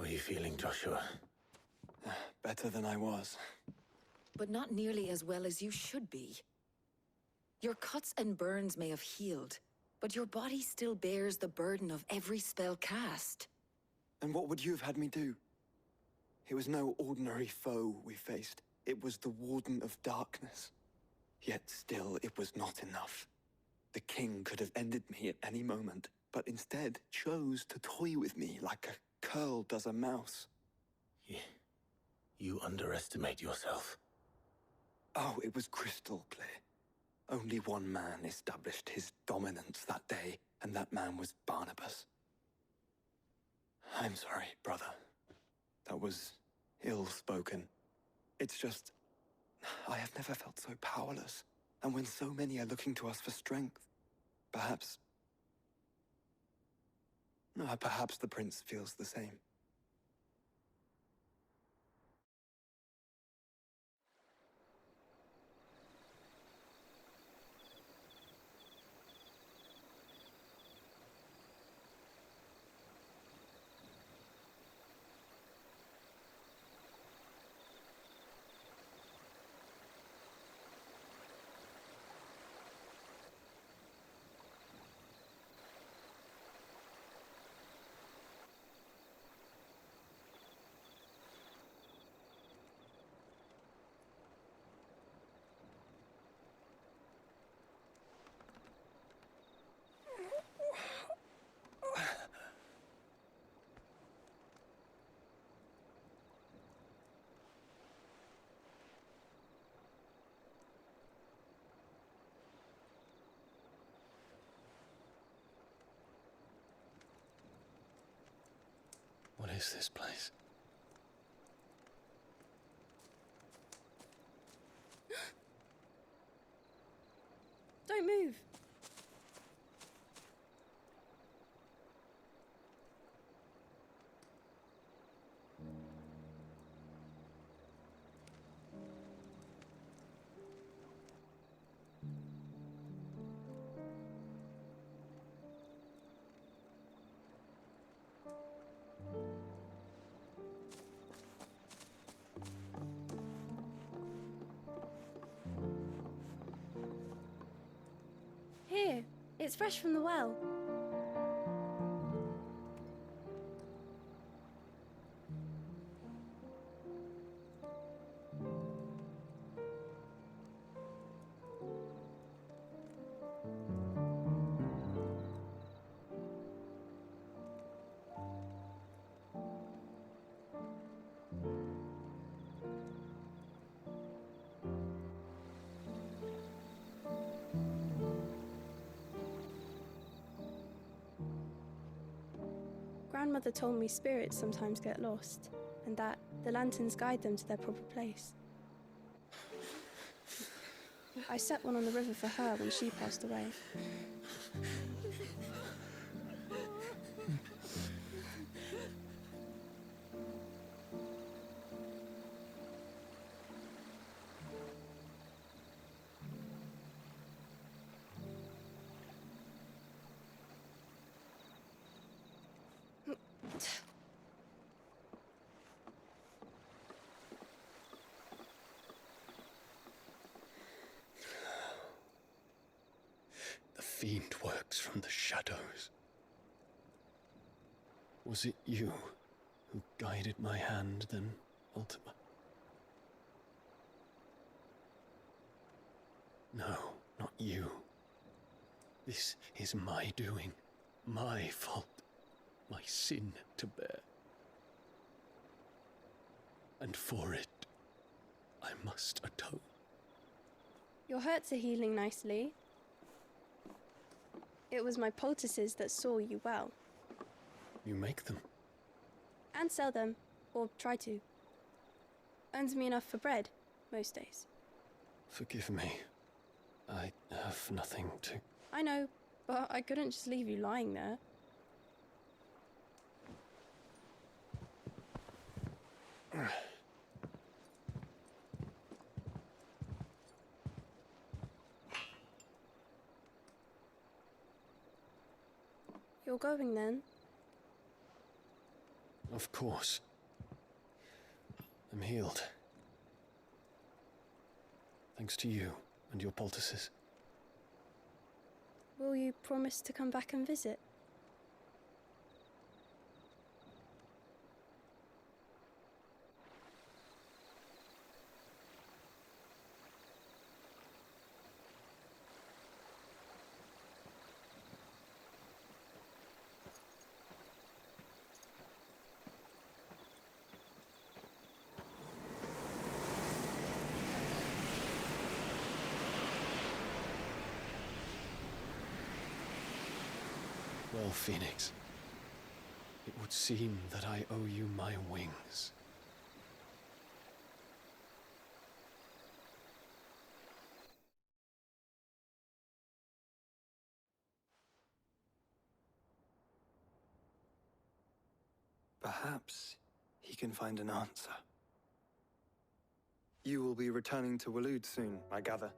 are you feeling, Joshua? Better than I was. But not nearly as well as you should be. Your cuts and burns may have healed, but your body still bears the burden of every spell cast. And what would you have had me do? It was no ordinary foe we faced. It was the Warden of Darkness. Yet still, it was not enough. The king could have ended me at any moment, but instead chose to toy with me like a curl does a mouse. You underestimate yourself. Oh, it was crystal clear. Only one man established his dominance that day, and that man was Barnabas. I'm sorry, brother. That was ill-spoken. It's just, I have never felt so powerless. And when so many are looking to us for strength, perhaps the prince feels the same. What is this place? Don't move. Here, it's fresh from the well. Grandmother told me spirits sometimes get lost, and that the lanterns guide them to their proper place. I set one on the river for her when she passed away. The fiend works from the shadows. Was it you who guided my hand then, Ultima? No, not you. This is my doing, my fault, my sin to bear. And for it, I must atone. Your hurts are healing nicely. It was my poultices that saw you well. You make them? And sell them, or try to. Earns me enough for bread, most days. Forgive me. I have nothing to... I know, but I couldn't just leave you lying there. You're going then? Of course. I'm healed. Thanks to you and your poultices. Will you promise to come back and visit? Well, Phoenix, it would seem that I owe you my wings. Perhaps he can find an answer. You will be returning to Waloed soon, I gather.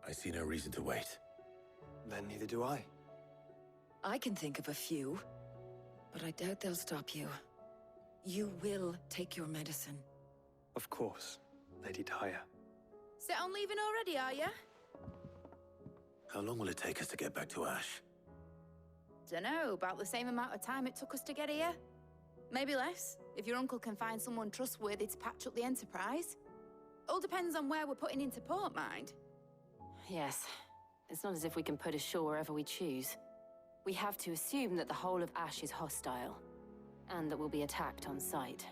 I see no reason to wait. Then neither do I. I can think of a few, but I doubt they'll stop you. You will take your medicine. Of course, Lady Daya. Set on leaving already, are you? How long will it take us to get back to Ash? Dunno, about the same amount of time it took us to get here. Maybe less, if your uncle can find someone trustworthy to patch up the Enterprise. All depends on where we're putting into port, mind. Yes. It's not as if we can put ashore wherever we choose. We have to assume that the whole of Ash is hostile, and that we'll be attacked on sight.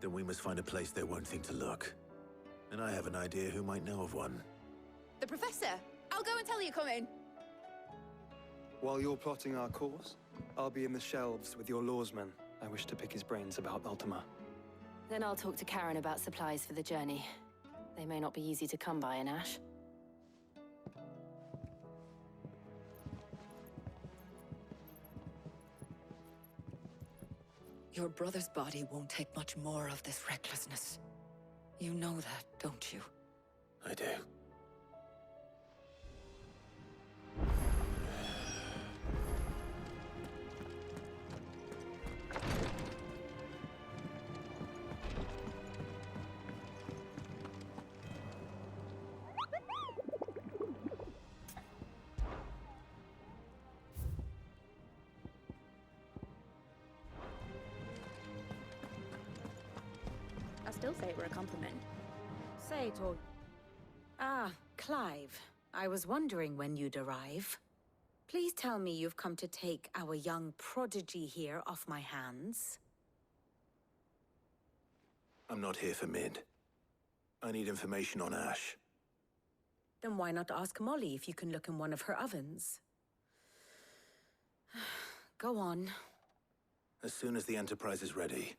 Then we must find a place they won't think to look. And I have an idea who might know of one. The Professor! I'll go and tell you coming! While you're plotting our course, I'll be in the shelves with your lawsman. I wish to pick his brains about Ultima. Then I'll talk to Karen about supplies for the journey. They may not be easy to come by in Ash. Your brother's body won't take much more of this recklessness. You know that, don't you? I do. I still say it were a compliment. Say it all. Ah, Clive. I was wondering when you'd arrive. Please tell me you've come to take our young prodigy here off my hands. I'm not here for Mid. I need information on Ash. Then why not ask Molly if you can look in one of her ovens? Go on. As soon as the Enterprise is ready,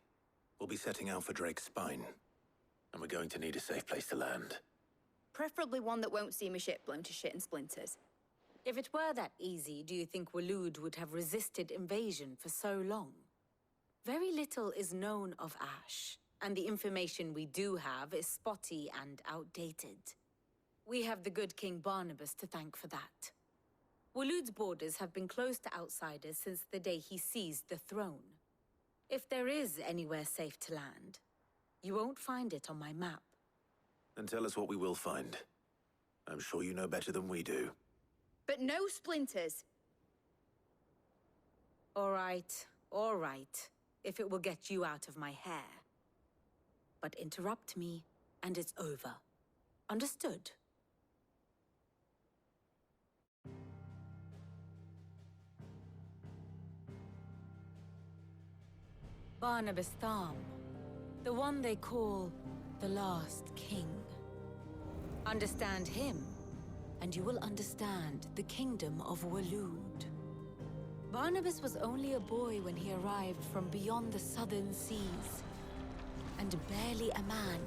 we'll be setting out for Drake's Spine. And we're going to need a safe place to land. Preferably one that won't see my ship blown to shit and splinters. If it were that easy, do you think Waloed would have resisted invasion for so long? Very little is known of Ash, and the information we do have is spotty and outdated. We have the good King Barnabas to thank for that. Waloed's borders have been closed to outsiders since the day he seized the throne. If there is anywhere safe to land, you won't find it on my map. Then tell us what we will find. I'm sure you know better than we do. But no splinters! All right, if it will get you out of my hair. But interrupt me, and it's over. Understood? Barnabas Tham, the one they call the Last King. Understand him, and you will understand the kingdom of Waloed. Barnabas was only a boy when he arrived from beyond the southern seas, and barely a man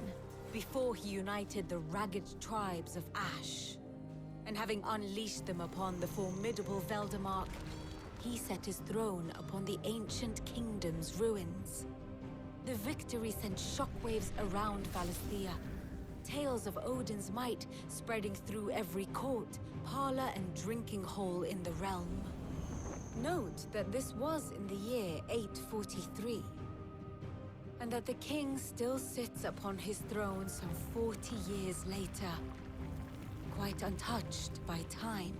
before he united the ragged tribes of Ash. And having unleashed them upon the formidable Veldamark, he set his throne upon the ancient kingdom's ruins. The victory sent shockwaves around Valisthea, tales of Odin's might spreading through every court, parlor, and drinking hole in the realm. Note that this was in the year 843, and that the king still sits upon his throne some 40 years later, quite untouched by time.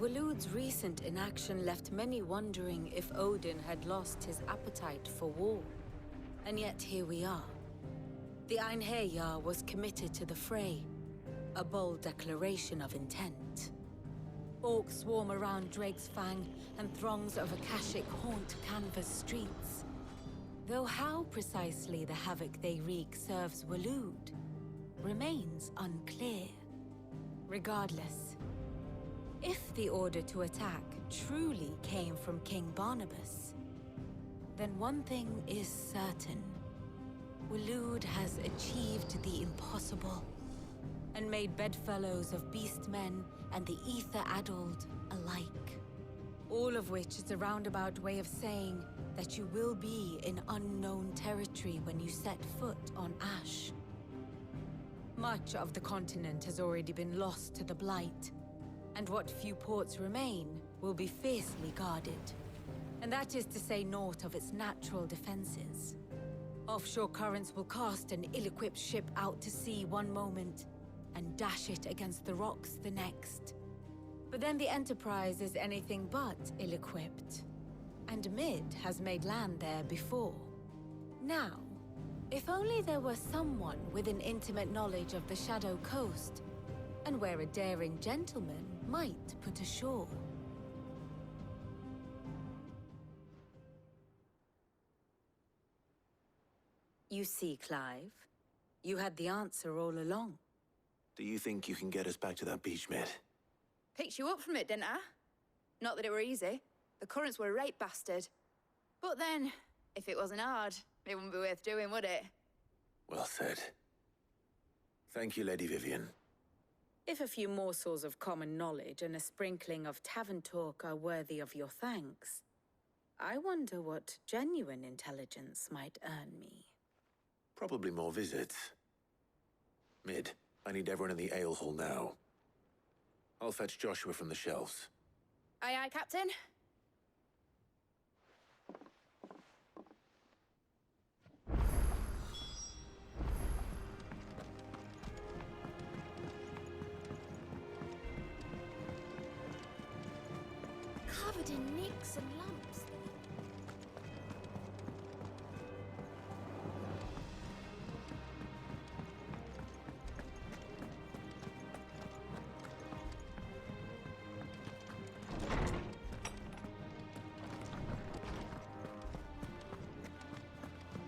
Waloed's recent inaction left many wondering if Odin had lost his appetite for war. And yet here we are. The Einherjar was committed to the fray, a bold declaration of intent. Orcs swarm around Drake's Fang, and throngs of Akashic haunt Canvas streets. Though how precisely the havoc they wreak serves Waloed remains unclear. Regardless, if the order to attack truly came from King Barnabas, then one thing is certain. Waloed has achieved the impossible, and made bedfellows of beastmen and the ether-addled alike. All of which is a roundabout way of saying that you will be in unknown territory when you set foot on Ash. Much of the continent has already been lost to the Blight, and what few ports remain will be fiercely guarded. And that is to say naught of its natural defenses. Offshore currents will cast an ill-equipped ship out to sea one moment, and dash it against the rocks the next. But then the Enterprise is anything but ill-equipped. And Mid has made land there before. Now, if only there were someone with an intimate knowledge of the Shadow Coast, and where a daring gentleman might put ashore. You see, Clive, you had the answer all along. Do you think you can get us back to that beach, Mid? Picked you up from it, didn't I? Not that it were easy. The currents were a right bastard. But then, if it wasn't hard, it wouldn't be worth doing, would it? Well said. Thank you, Lady Vivian. If a few morsels of common knowledge and a sprinkling of tavern talk are worthy of your thanks, I wonder what genuine intelligence might earn me. Probably more visits. Mid, I need everyone in the ale hall now. I'll fetch Joshua from the shelves. Aye, aye, Captain. Covered in nicks and lumps.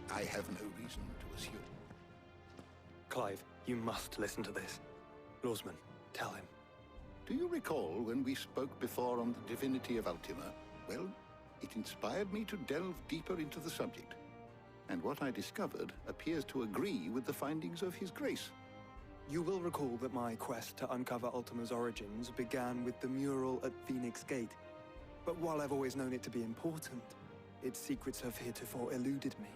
I have no reason to assume. Clive, you must listen to this. Lawsman, tell him. Do you recall when we spoke before on the divinity of Ultima? Well, it inspired me to delve deeper into the subject. And what I discovered appears to agree with the findings of His Grace. You will recall that my quest to uncover Ultima's origins began with the mural at Phoenix Gate. But while I've always known it to be important, its secrets have heretofore eluded me.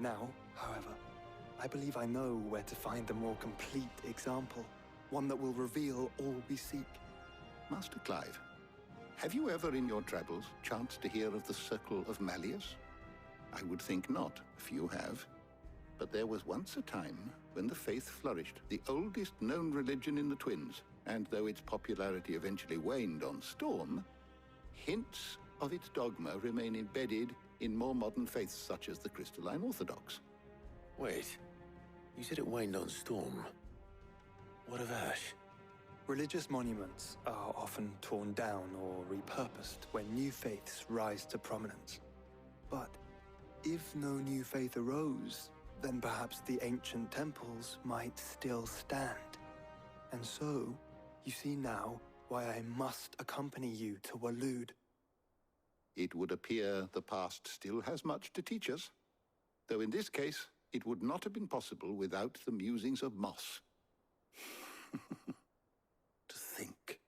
Now, however, I believe I know where to find the more complete example. One that will reveal all we seek. Master Clive, have you ever in your travels chanced to hear of the Circle of Malleus? I would think not, if you have. But there was once a time when the faith flourished, the oldest known religion in the Twins, and though its popularity eventually waned on Storm, hints of its dogma remain embedded in more modern faiths such as the Crystalline Orthodox. Wait, you said it waned on Storm. What of Ash? Religious monuments are often torn down or repurposed when new faiths rise to prominence. But if no new faith arose, then perhaps the ancient temples might still stand. And so, you see now why I must accompany you to Waloed. It would appear the past still has much to teach us, though in this case, it would not have been possible without the musings of Moss. To think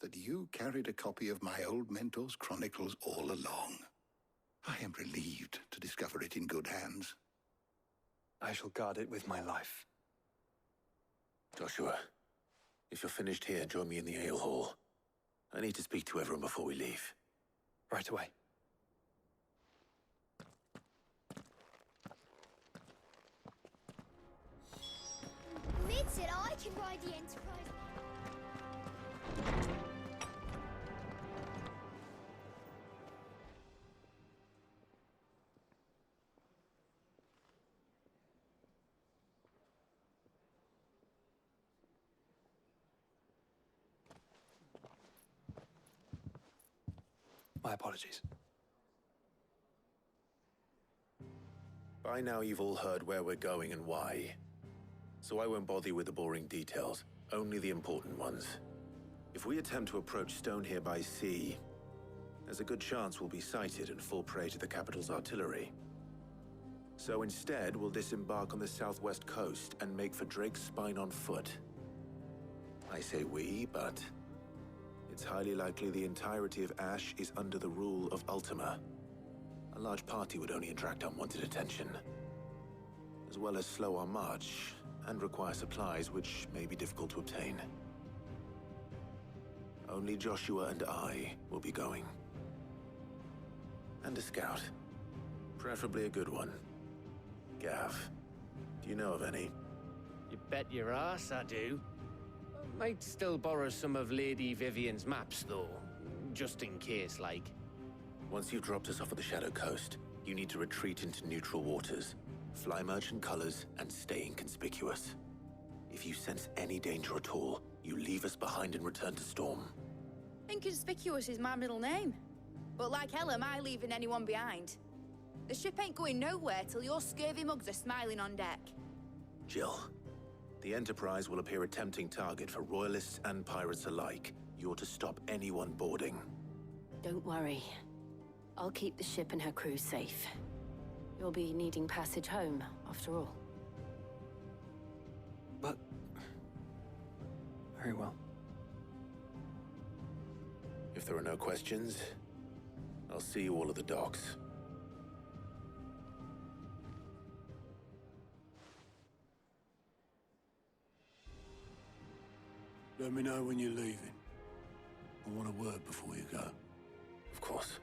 that you carried a copy of my old mentor's chronicles all along. I am relieved to discover it in good hands. I shall guard it with my life. Joshua, if you're finished here, join me in the ale hall. I need to speak to everyone before we leave. Right away. Mid said I can ride the Enterprise. My apologies. By now you've all heard where we're going and why. So I won't bother you with the boring details, only the important ones. If we attempt to approach Stone here by sea, there's a good chance we'll be sighted and fall prey to the capital's artillery. So instead, we'll disembark on the southwest coast and make for Drake's Spine on foot. I say we, but it's highly likely the entirety of Ash is under the rule of Ultima. A large party would only attract unwanted attention, as well as slow our march and require supplies which may be difficult to obtain. Only Joshua and I will be going. And a scout. Preferably a good one. Gav, do you know of any? You bet your ass I do. Might still borrow some of Lady Vivian's maps, though. Just in case, like. Once you've dropped us off at the Shadow Coast, you need to retreat into neutral waters, fly merchant colors, and stay inconspicuous. If you sense any danger at all, you leave us behind and return to Storm. Inconspicuous is my middle name. But like hell am I leaving anyone behind. The ship ain't going nowhere till your scurvy mugs are smiling on deck. Jill, the Enterprise will appear a tempting target for royalists and pirates alike. You're to stop anyone boarding. Don't worry. I'll keep the ship and her crew safe. You'll be needing passage home, after all. But... very well. If there are no questions, I'll see you all at the docks. Let me know when you're leaving. I want a word before you go. Of course.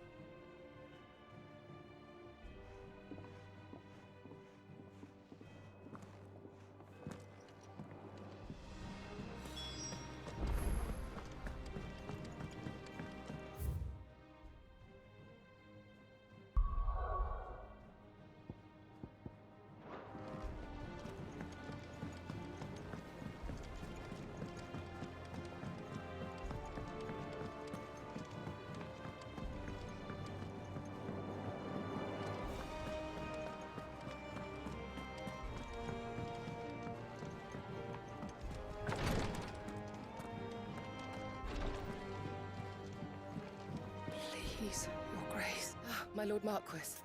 Please, Your Grace. My Lord Marquis.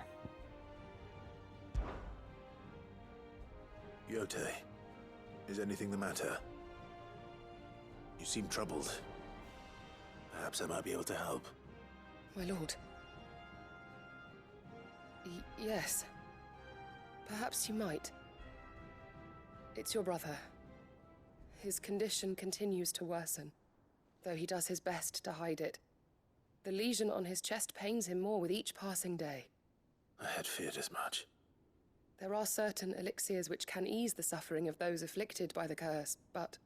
Yote, is anything the matter? You seem troubled. Perhaps I might be able to help. My lord. Yes. Perhaps you might. It's your brother. His condition continues to worsen, though he does his best to hide it. The lesion on his chest pains him more with each passing day. I had feared as much. There are certain elixirs which can ease the suffering of those afflicted by the curse, but...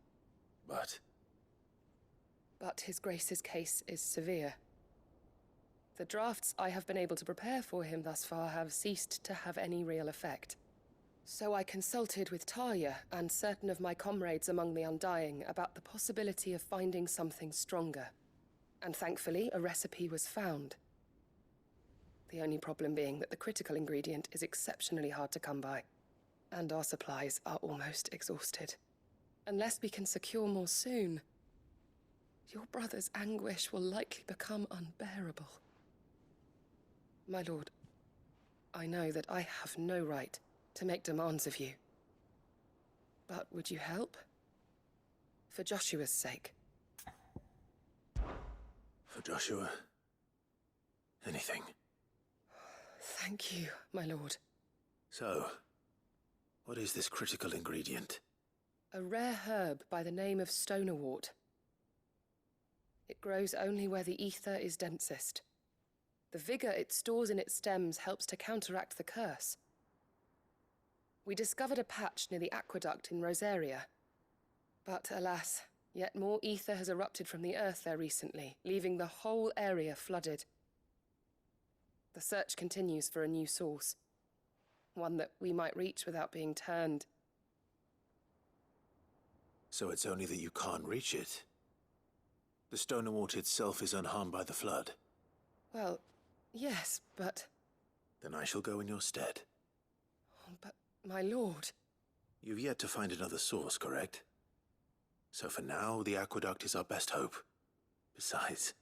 But His Grace's case is severe. The drafts I have been able to prepare for him thus far have ceased to have any real effect. So I consulted with Talia and certain of my comrades among the Undying about the possibility of finding something stronger. And thankfully, a recipe was found. The only problem being that the critical ingredient is exceptionally hard to come by, and our supplies are almost exhausted. Unless we can secure more soon, your brother's anguish will likely become unbearable. My lord, I know that I have no right to make demands of you. But would you help? For Joshua's sake. For Joshua, anything. Thank you, my lord. So, what is this critical ingredient? A rare herb by the name of stonerwort. It grows only where the ether is densest. The vigor it stores in its stems helps to counteract the curse. We discovered a patch near the aqueduct in Rosaria. But alas, yet more ether has erupted from the earth there recently, leaving the whole area flooded. The search continues for a new source. One that we might reach without being turned. So it's only that you can't reach it. The stone water itself is unharmed by the flood. Well, yes, but... Then I shall go in your stead. But, my lord... You've yet to find another source, correct? So for now, the aqueduct is our best hope. Besides,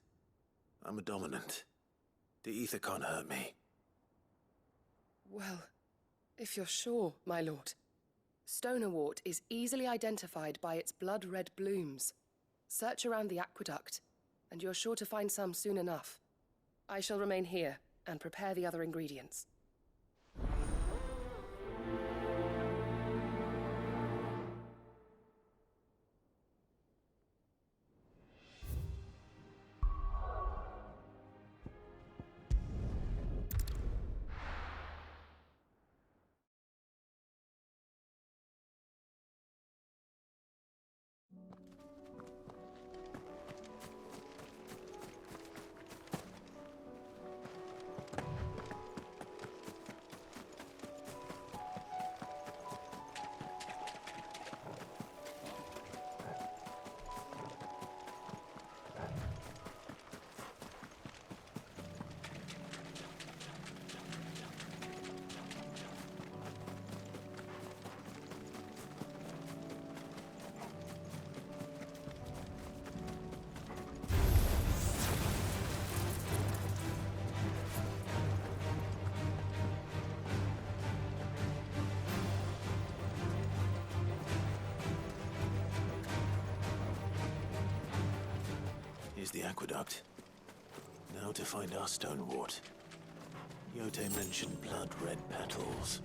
I'm a dominant. The ether can't hurt me. Well, if you're sure, my lord. Stonewort is easily identified by its blood-red blooms. Search around the aqueduct, and you're sure to find some soon enough. I shall remain here and prepare the other ingredients. Here's the aqueduct. Now to find our stonewort. Yote mentioned blood-red petals.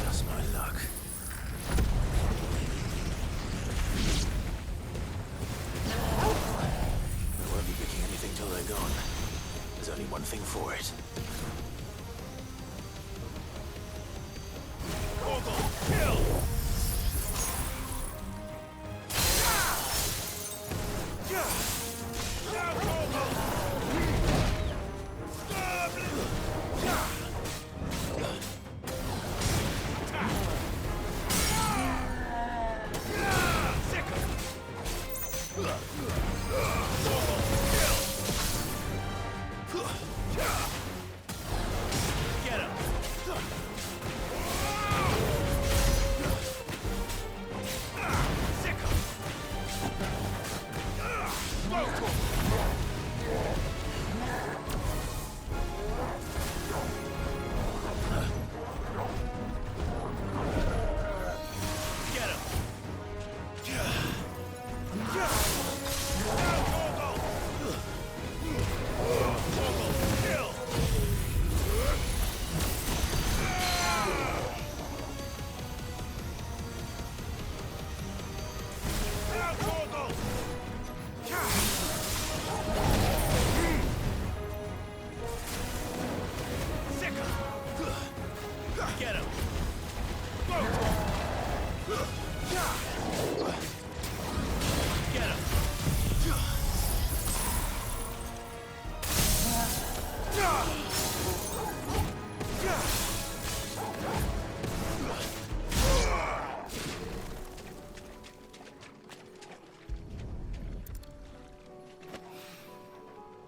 Just my luck. I won't be picking anything till they're gone. There's only one thing for it. Kill!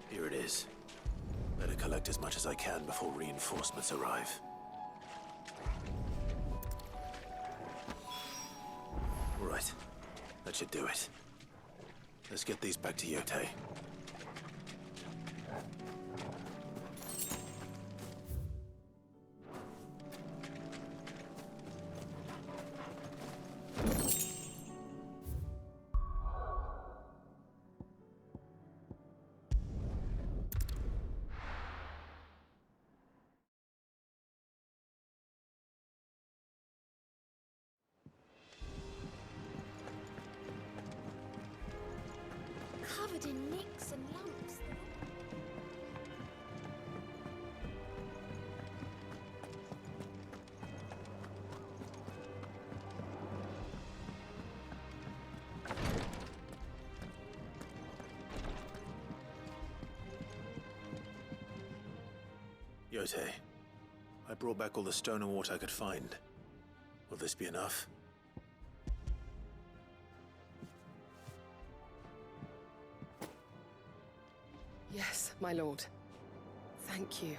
Here it is. Better collect as much as I can before reinforcements arrive. Right. That should do it. Let's get these back to Yote. covered in nicks and lumps. Yote, I brought back all the stone and water I could find. Will this be enough? Yes, my lord. Thank you.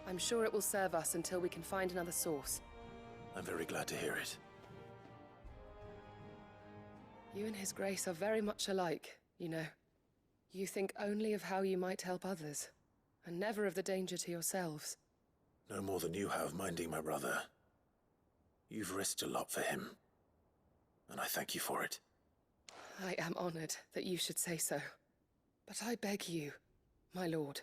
I'm sure it will serve us until we can find another source. I'm very glad to hear it. You and His Grace are very much alike, you know. You think only of how you might help others, and never of the danger to yourselves. No more than you have minding my brother. You've risked a lot for him, and I thank you for it. I am honored that you should say so. But I beg you, my lord,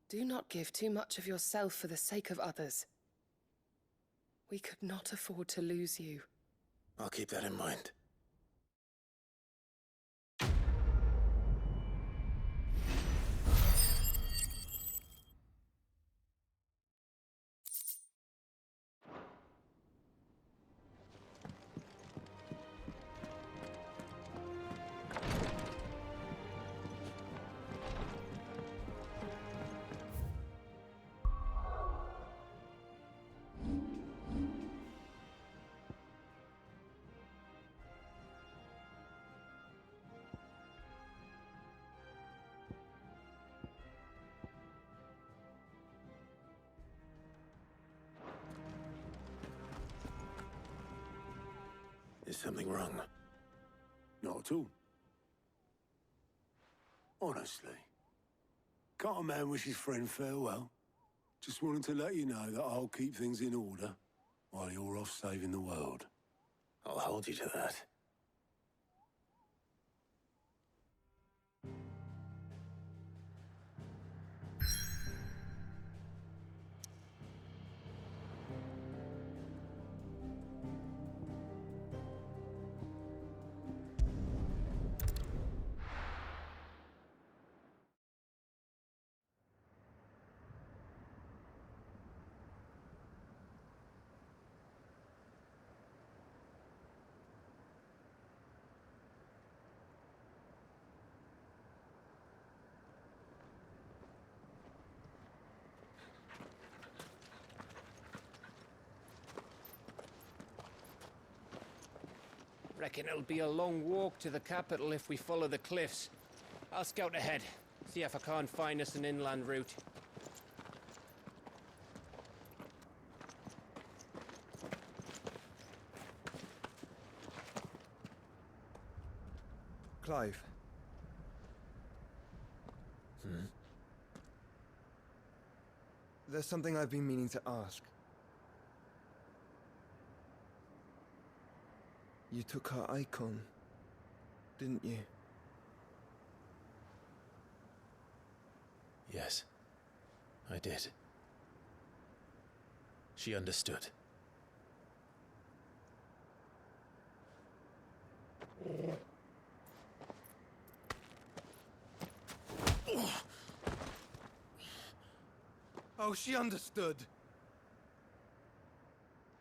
do not give too much of yourself for the sake of others. We could not afford to lose you. I'll keep that in mind. Is something wrong? Not at all. Honestly. Can't a man wish his friend farewell? Just wanted to let you know that I'll keep things in order while you're off saving the world. I'll hold you to that. Reckon it'll be a long walk to the capital if we follow the cliffs. I'll scout ahead, see if I can't find us an inland route. Clive. There's something I've been meaning to ask. You took her icon, didn't you? Yes, I did. She understood. Oh, she understood.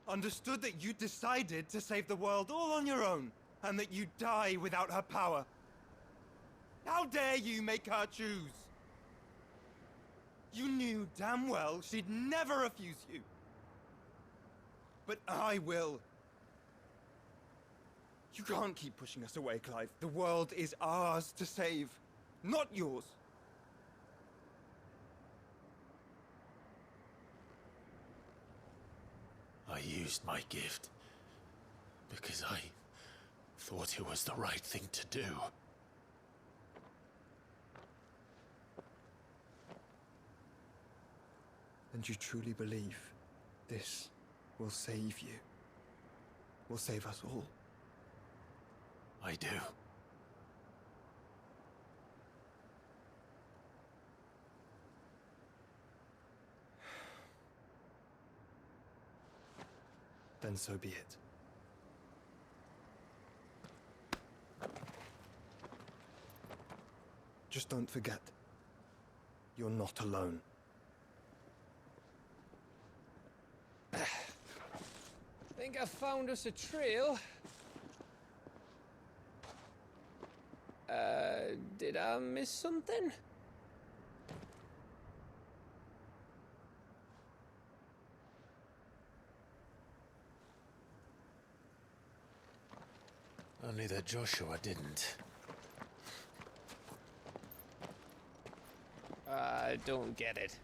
Understood that you decided to save the world all on your own, and that you'd die without her power. How dare you make her choose? You knew damn well she'd never refuse you. But I will. You can't keep pushing us away, Clive. The world is ours to save, not yours. I used my gift because I thought it was the right thing to do. And you truly believe this will save you? Will save us all? I do. Then so be it. Just don't forget, you're not alone. Think I found us a trail. Did I miss something? Only that Joshua didn't. I don't get it.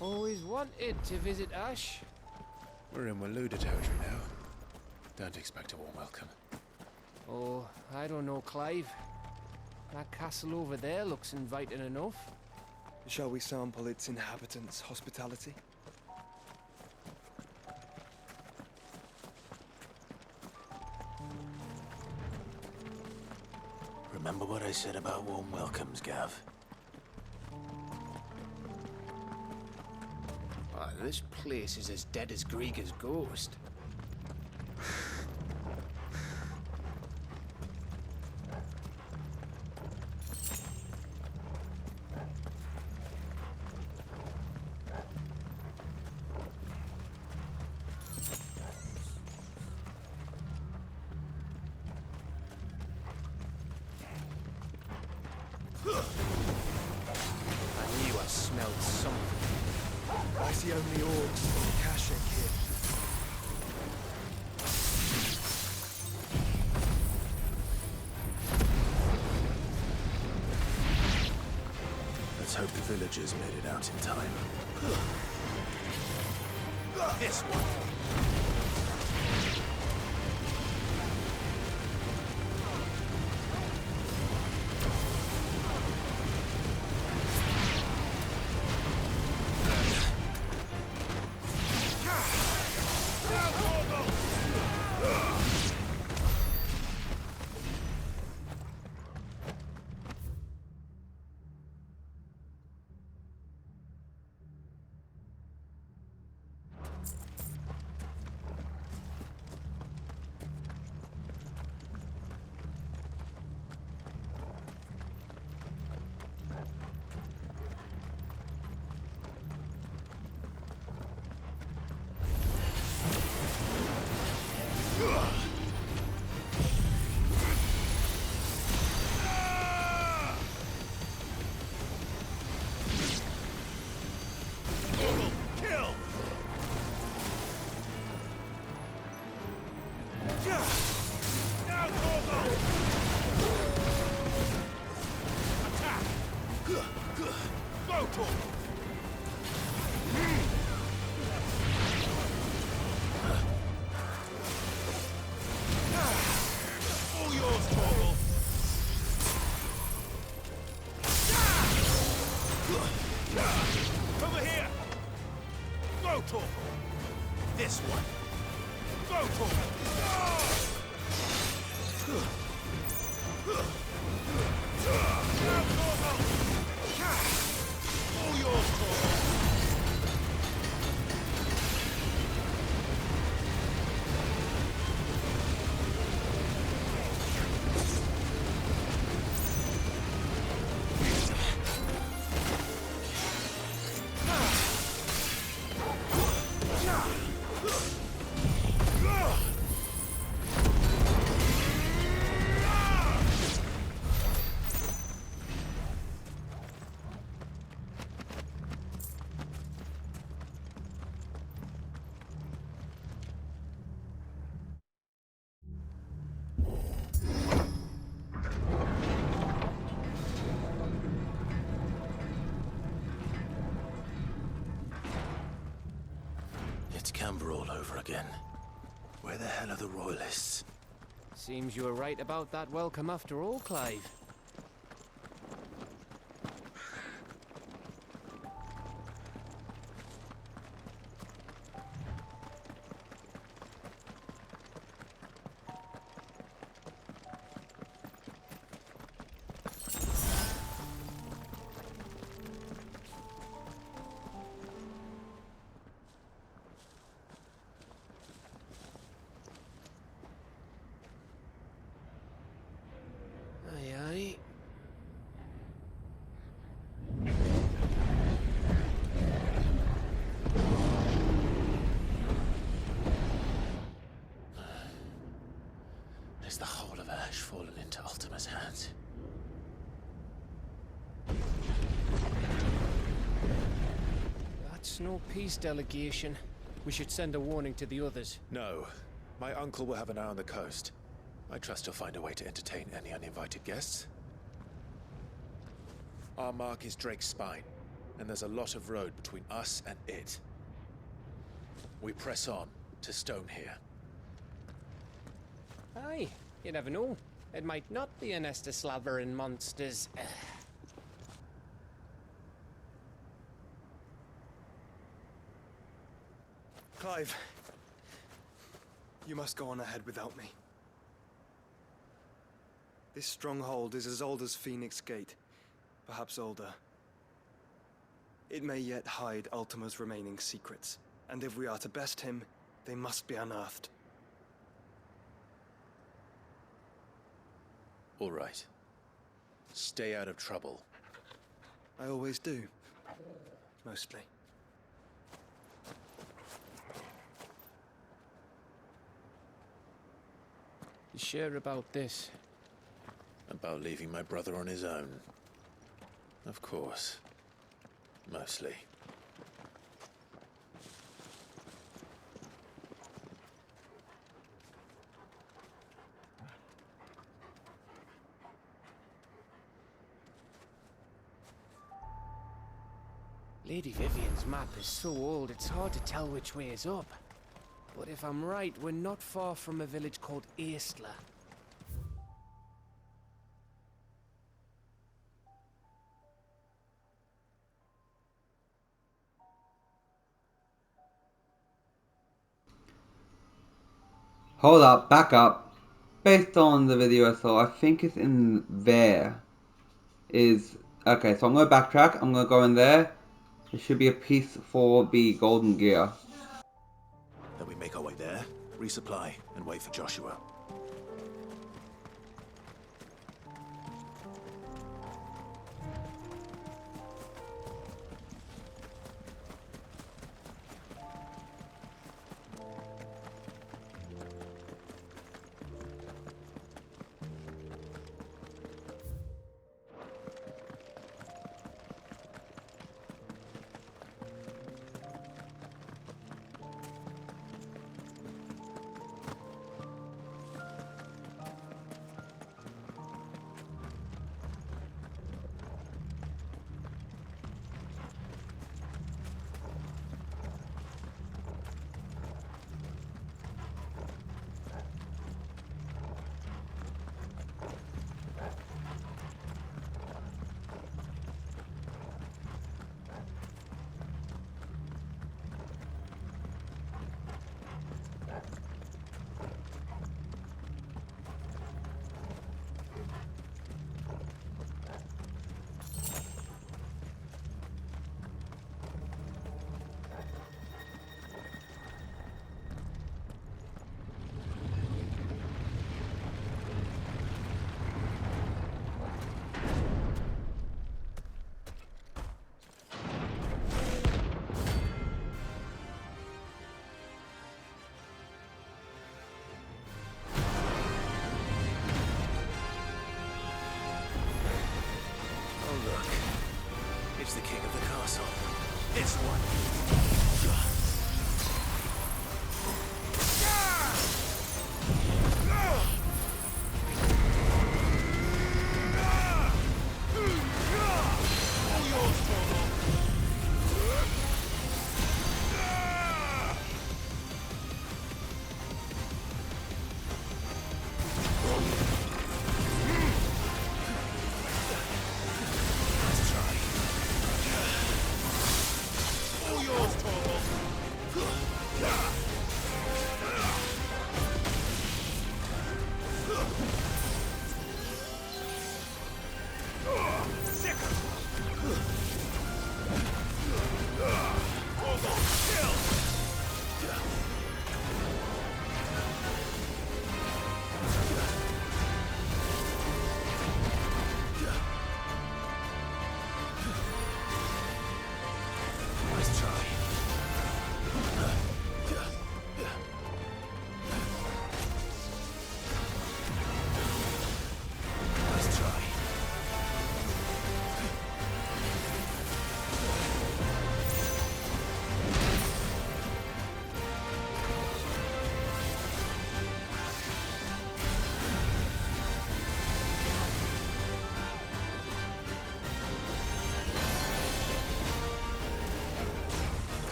Always wanted to visit Ash. We're in Waluda territory now. Don't expect a warm welcome. Oh, I don't know, Clive. That castle over there looks inviting enough. Shall we sample its inhabitants' hospitality? Remember what I said about warm welcomes, Gav? This place is as dead as Grieger's ghost. I knew I smelled something. I see only orcs and Kashik here. Let's hope the villagers made it out in time. This one. Over here! Go, Torgal! This one! Go, Torgal! Now, Torgal! All yours, Torgal! It's Canberra all over again. Where the hell are the royalists? Seems you were right about that welcome after all, Clive. into Ultima's hands. That's no peace delegation. We should send a warning to the others. No. My uncle will have an eye on the coast. I trust he'll find a way to entertain any uninvited guests. Our mark is Drake's Spine, and there's a lot of road between us and it. We press on to Stone here. Aye, you never know. It might not be a nest of slavering monsters. Clive, you must go on ahead without me. This stronghold is as old as Phoenix Gate, perhaps older. It may yet hide Ultima's remaining secrets, and if we are to best him, they must be unearthed. All right. Stay out of trouble. I always do. Mostly. You sure about this? About leaving my brother on his own. Of course. Mostly. Lady Vivian's map is so old it's hard to tell which way is up. But if I'm right, we're not far from a village called Aistla. Hold up, back up. Based on the video I saw, I think it's in there. Okay, so I'm going to backtrack. I'm going to go in there. There should be a piece for the golden gear. Then we make our way there, resupply, and wait for Joshua. It's the king of the castle. This one. All yours, Torvald.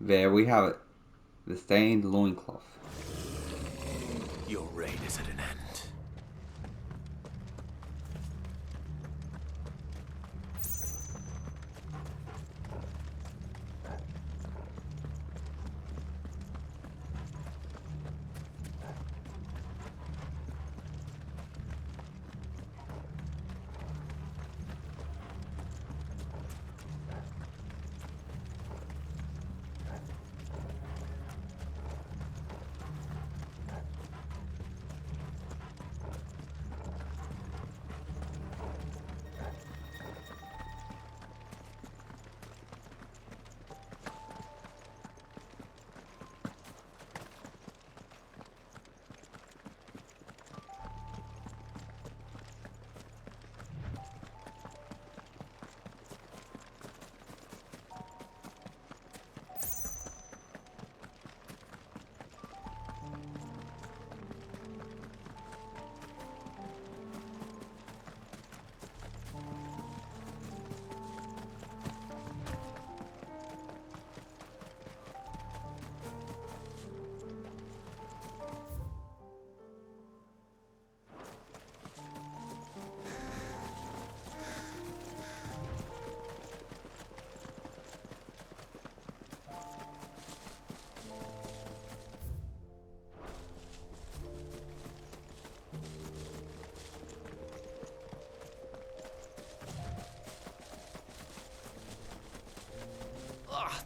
There we have it. The stained loincloth. Your reign is at an end.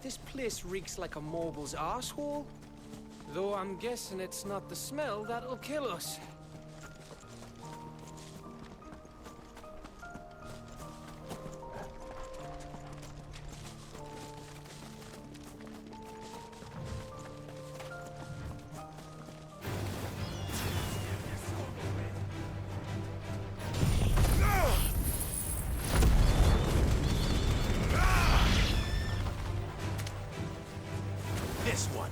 This place reeks like a mobile's arsehole. Though I'm guessing it's not the smell that'll kill us. This one.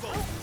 Go, go!